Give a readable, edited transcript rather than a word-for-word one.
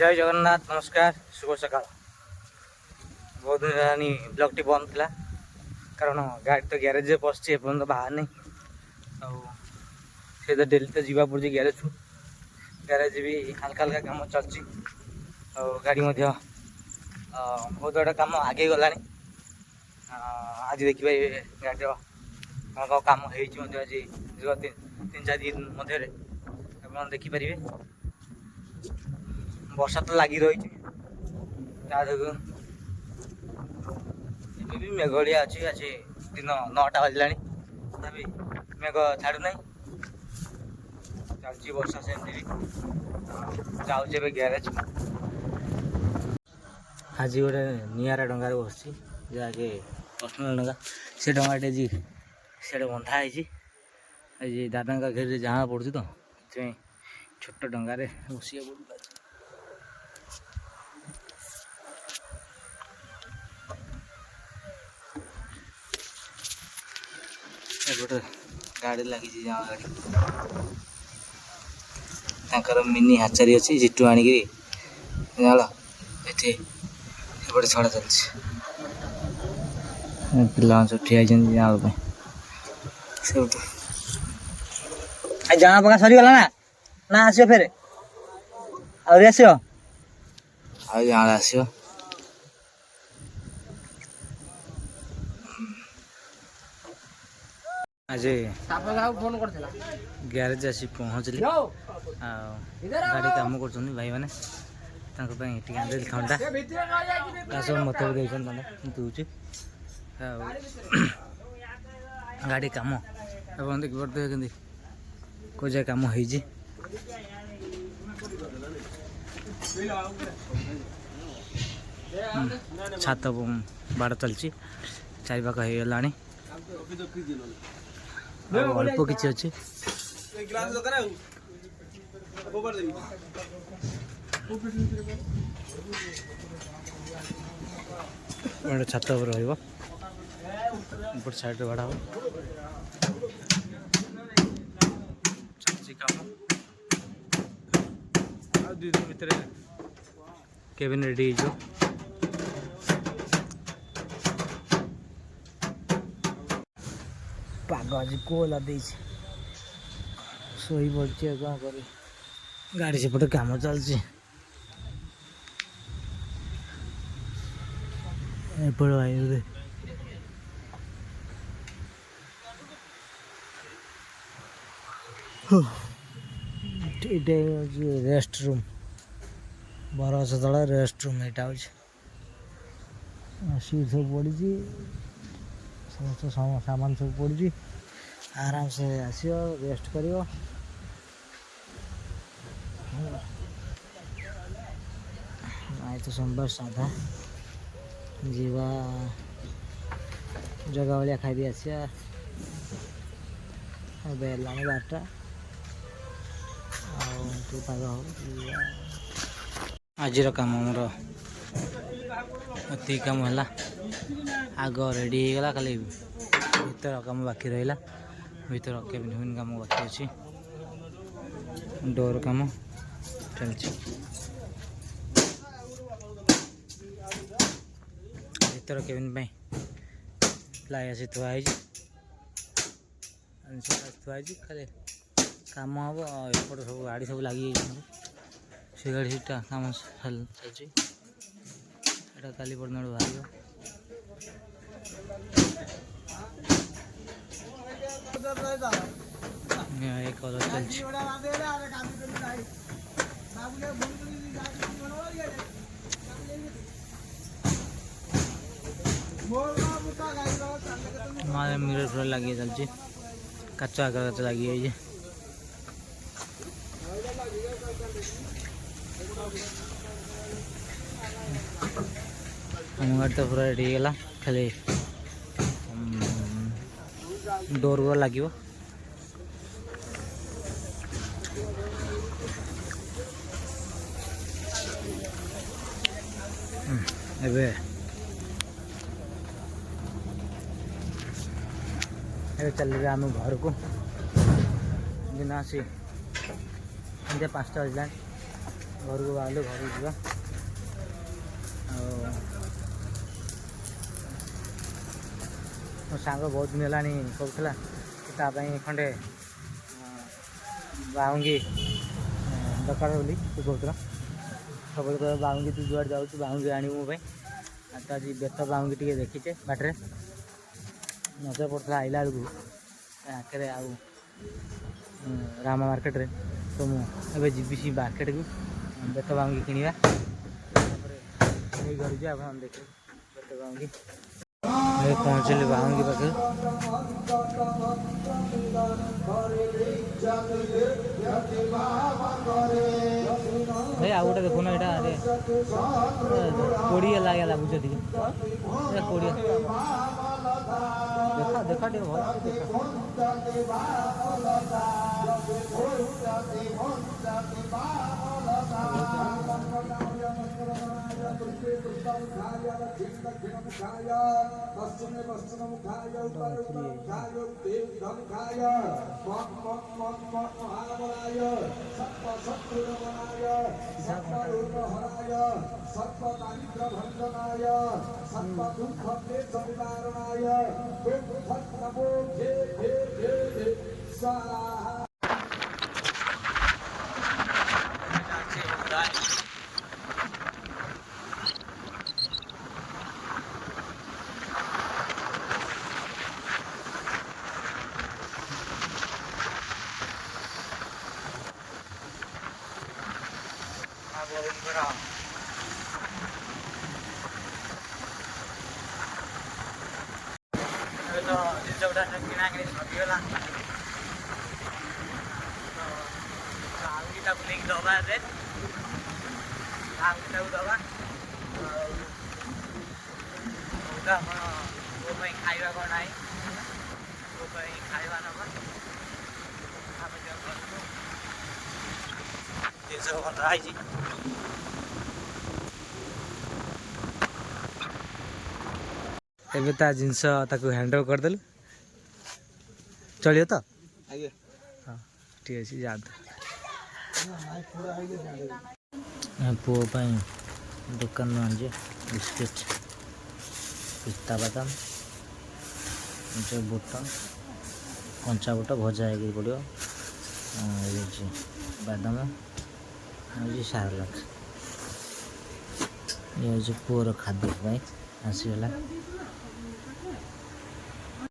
जय जगन्नाथ नमस्कार शुभ सकाल। बहुत दिन हेलानी ब्लॉग टी बंद था कारण गाड़ी तो ग्यारेज पशि एपर्तन बाहर नहीं से तो डेली तो जावा पड़े ग्यारेज को। ग्यारेज भी हल्का हल्का कम चलती गाड़ी बहुत बड़ा कम आगे गला। आज देखिए गाड़ी कौन कम हो आज 3-4 दिन मध्य देखिपारे वर्षा तो लगी रही भी मेघलिया अच्छी आज दिन 9टा बजला तभी मेघ छाड़ू ना चलती वर्षा सेमती जाऊे ग्यारेज। आज गोटे निरा डंगार बस जहाँकि पर्सनाल डंगा से डंगाटे जी सीढ़े बंधाई आज दादा घेर जहाँ पड़ू तो छोट डंगार बसिया पड़ू। गोटे गाड़ी लगी जहाँ गाड़ी मिनी हाचारी अच्छी जिटू आणिकी जाल ये छड़ा चलती पिला सब ठिया जाल से जाना पका सरीगला ना आस फेर आस आस आज ग्यारेज आसी पहुँचली गाड़ी कम कर भाई मैंने ठंडा सब मत दूचे गाड़ी कम देखिए को जाए कम हो छात बाड़ चलती चारिपाख हो गला अल्प कि अच्छे छात रपट साइड बाड़ा हम चलती कम आ 2 दिन भितर केबिन रेडी हो पाग आज कोला दे शोई पड़ी कौन कर गाड़ी सेपटे कम चलती भाई रेस्ट रूम बरगछ तले रेस्ट रूम यहाँ सीट सब पड़ी समस्त सामान सब पड़ी आराम से आसो रेस्ट कर तो सोमवार साधा जीवा जगह भाया खाई आसा बेला 12टा आज कम मोर अति कम है आग रेडी हो गला खाली भीतर कम बाकी रहा भीतर केबिन फेबिन कम बाकी अच्छी डोर कम चलती भीतर केबिन प्लाई आसी थुआई खाली काम हम एपट सब गाड़ी सब लगी से गाड़ी सीटा कम चलती काली पड़ना बाहर कलर चलती मिरर पूरा लगे चलती कच्चा कागज लगी है हम गाड़ी तो पूरा रेडी गला खाली डोर गुरा लगे चल आम घर को दिन आसी 5टा बजला घर को बाहर घर जा मो सांग बहुत दिन है कहला कि खंडे बाउंगी दरकार बोली तू कहला सब कह बाउंगी तू जुआड़ जाऊ बाउंगी आनी मो तो आज बेत बाउंगी टे देखीचे बाटे नजर पड़ता आइला बेलू आखिर आउ रामा मार्केट रे तो मुझे जी मार्केट को बेत बाउंगी किणवा घर जा देखे बेत बाउंगी पहुँचल बाउंगी पाखे भाई आउ गोटे देखुन यहाँ कोड़े लगे लगुच कोड़े देखा देखा टे तो जिन गुड़ा किना कि सरीगला आंगीटा को लेकिन दबा दे आंगीटा को दबा वो खाइबा कौन आई वो खाइबा नवा आम जो जिन सब बंधाई एबे ता जिनस ताको हैंडओवर करदेलु चलिए तो हाँ ठीक है जाते पुओ दुकान आने बिस्किट पिस्ता बादाम जो बुट कंचा बुट भजा हो पड़ो बादाम ये सारलाक ये पुओर खाद्य आसगला